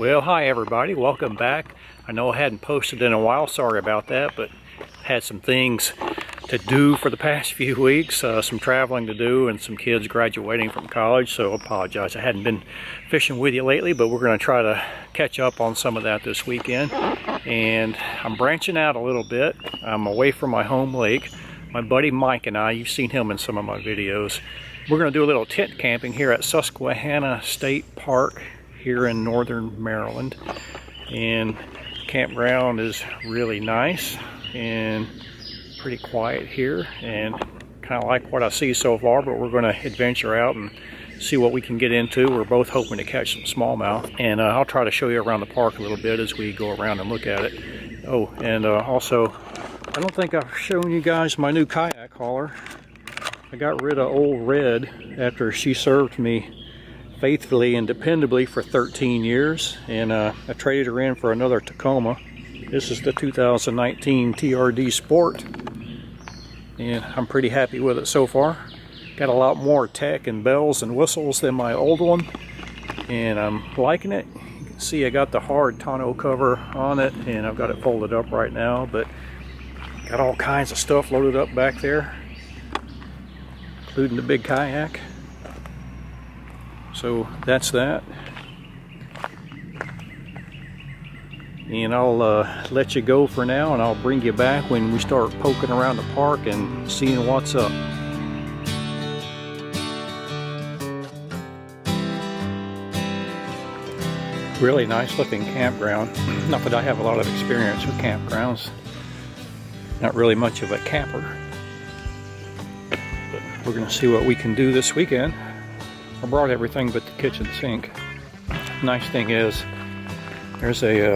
Well, hi everybody, welcome back. I know I hadn't posted in a while, sorry about that, but had some things to do for the past few weeks, some traveling to do and some kids graduating from college, so I apologize. I hadn't been fishing with you lately, but we're going to try to catch up on some of that this weekend. And I'm branching out a little bit. I'm away from my home lake. My buddy Mike and I, you've seen him in some of my videos. We're going to do a little tent camping here at Susquehanna State Park here in northern Maryland. And campground is really nice and pretty quiet here, and kind of like what I see so far, but we're going to adventure out and see what we can get into. We're both hoping to catch some smallmouth, and I'll try to show you around the park a little bit as we go around and look at it. Oh, and also, I don't think I've shown you guys my new kayak hauler. I got rid of old Red after she served me faithfully and dependably for 13 years, and I traded her in for another Tacoma. This is the 2019 TRD Sport, and I'm pretty happy with it so far. Got a lot more tech and bells and whistles than my old one, and I'm liking it. You can see I got the hard tonneau cover on it, and I've got it folded up right now, but got all kinds of stuff loaded up back there, including the big kayak. So that's that. And I'll let you go for now, and I'll bring you back when we start poking around the park and seeing what's up. Really nice looking campground. Not that I have a lot of experience with campgrounds. Not really much of a camper. But we're going to see what we can do this weekend. I brought everything but the kitchen sink. Nice thing is, there's a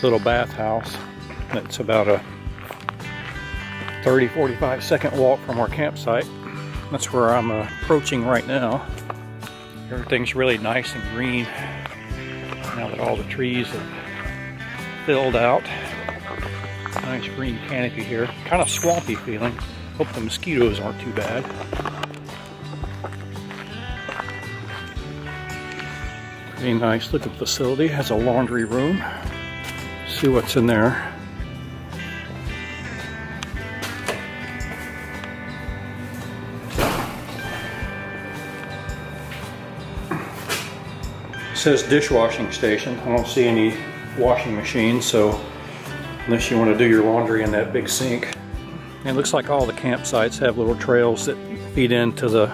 little bathhouse that's about a 30-45 second walk from our campsite. That's where I'm approaching right now. Everything's really nice and green now that all the trees have filled out. Nice green canopy here. Kind of swampy feeling. Hope the mosquitoes aren't too bad. Pretty nice looking facility. Has a laundry room. See what's in there. It says dishwashing station. I don't see any washing machines, so unless you want to do your laundry in that big sink. And it looks like all the campsites have little trails that feed into the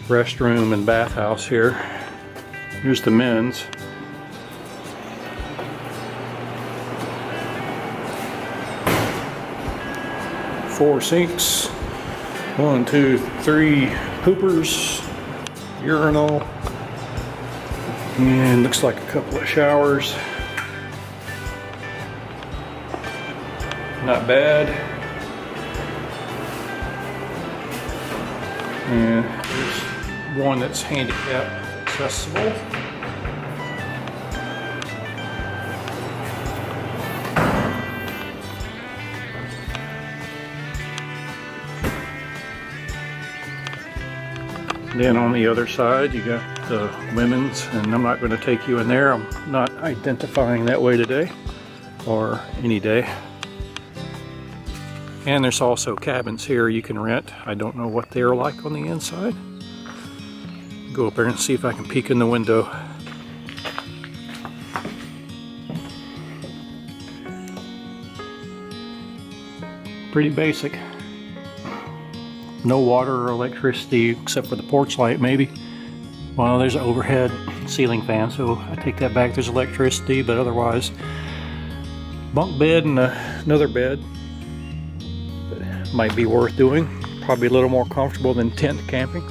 restroom and bathhouse here. Here's the men's. Four sinks, 1, 2, 3 poopers, urinal, and looks like a couple of showers. Not bad. And there's one that's handicap accessible. Then on the other side you got the women's, and I'm not going to take you in there. I'm not identifying that way today or any day. And there's also cabins here you can rent. I don't know what they're like on the inside. Go up there and see if I can peek in the window. Pretty basic. No water or electricity except for the porch light, maybe. Well, there's an overhead ceiling fan, so I take that back. There's electricity, but otherwise, bunk bed and another bed. But might be worth doing. Probably a little more comfortable than tent camping.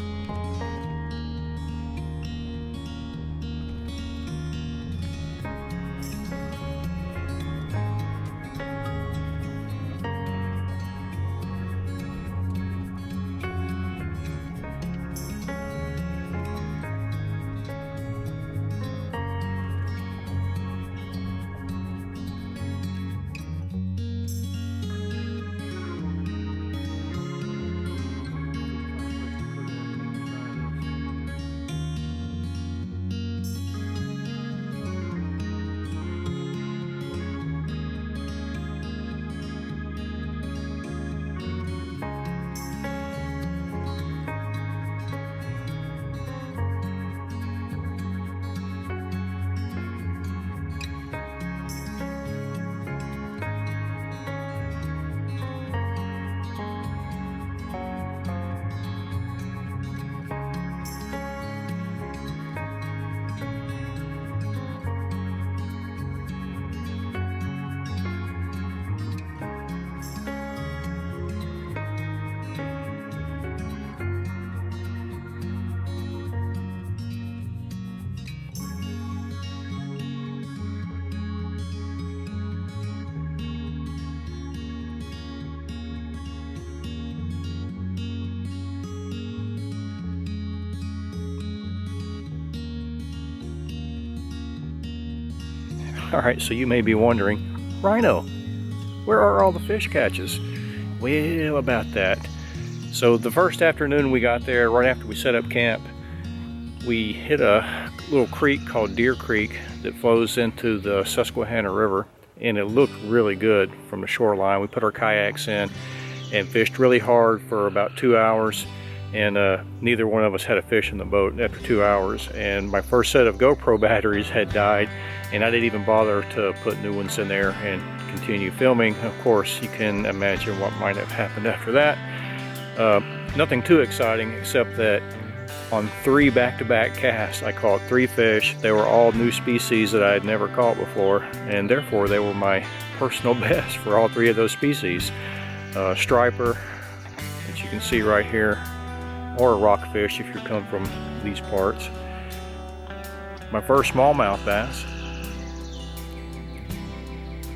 Alright, so you may be wondering, Rhino, where are all the fish catches? Well, about that. So the first afternoon we got there, right after we set up camp, we hit a little creek called Deer Creek that flows into the Susquehanna River, and it looked really good from the shoreline. We put our kayaks in and fished really hard for about 2 hours, and neither one of us had a fish in the boat after 2 hours. And my first set of GoPro batteries had died, and I didn't even bother to put new ones in there and continue filming. Of course, you can imagine what might have happened after that. Nothing too exciting, except that on 3 back-to-back casts, I caught 3 fish. They were all new species that I had never caught before, and therefore they were my personal best for all 3 of those species. Striper, that you can see right here, or a rockfish if you come from these parts. My first smallmouth bass.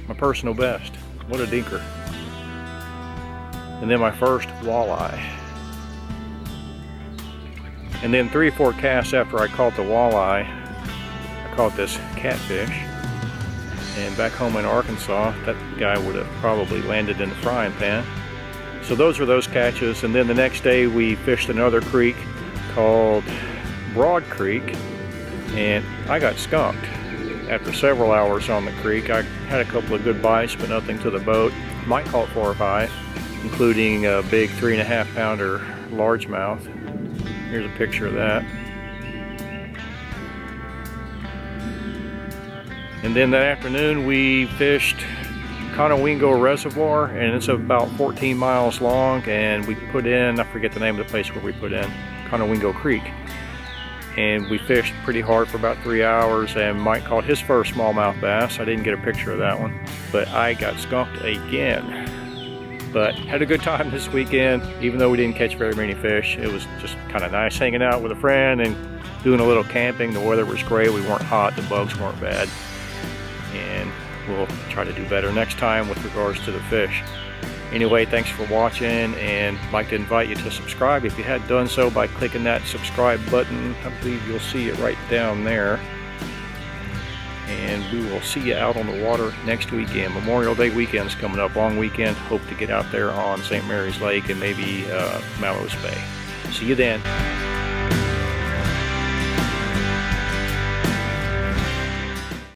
My personal best. What a dinker. And then my first walleye. And then 3 or 4 casts after I caught the walleye, I caught this catfish. And back home in Arkansas, that guy would have probably landed in the frying pan. So those are those catches. And then the next day we fished another creek called Broad Creek, and I got skunked. After several hours on the creek, I had a couple of good bites, but nothing to the boat. Mike caught 4 or 5, including a big 3.5 pounder largemouth. Here's a picture of that. And then that afternoon we fished Conowingo Reservoir, and it's about 14 miles long, and we put in, I forget the name of the place where we put in, Conowingo Creek. And we fished pretty hard for about 3 hours, and Mike caught his first smallmouth bass. I didn't get a picture of that one, but I got skunked again. But had a good time this weekend, even though we didn't catch very many fish. It was just kind of nice hanging out with a friend and doing a little camping. The weather was great, we weren't hot, the bugs weren't bad. And we'll try to do better next time with regards to the fish. Anyway, thanks for watching, and I'd like to invite you to subscribe if you hadn't done so by clicking that subscribe button. I believe you'll see it right down there. And we will see you out on the water next weekend. Memorial Day weekend's coming up, long weekend. Hope to get out there on St. Mary's Lake and maybe Melrose Bay. See you then.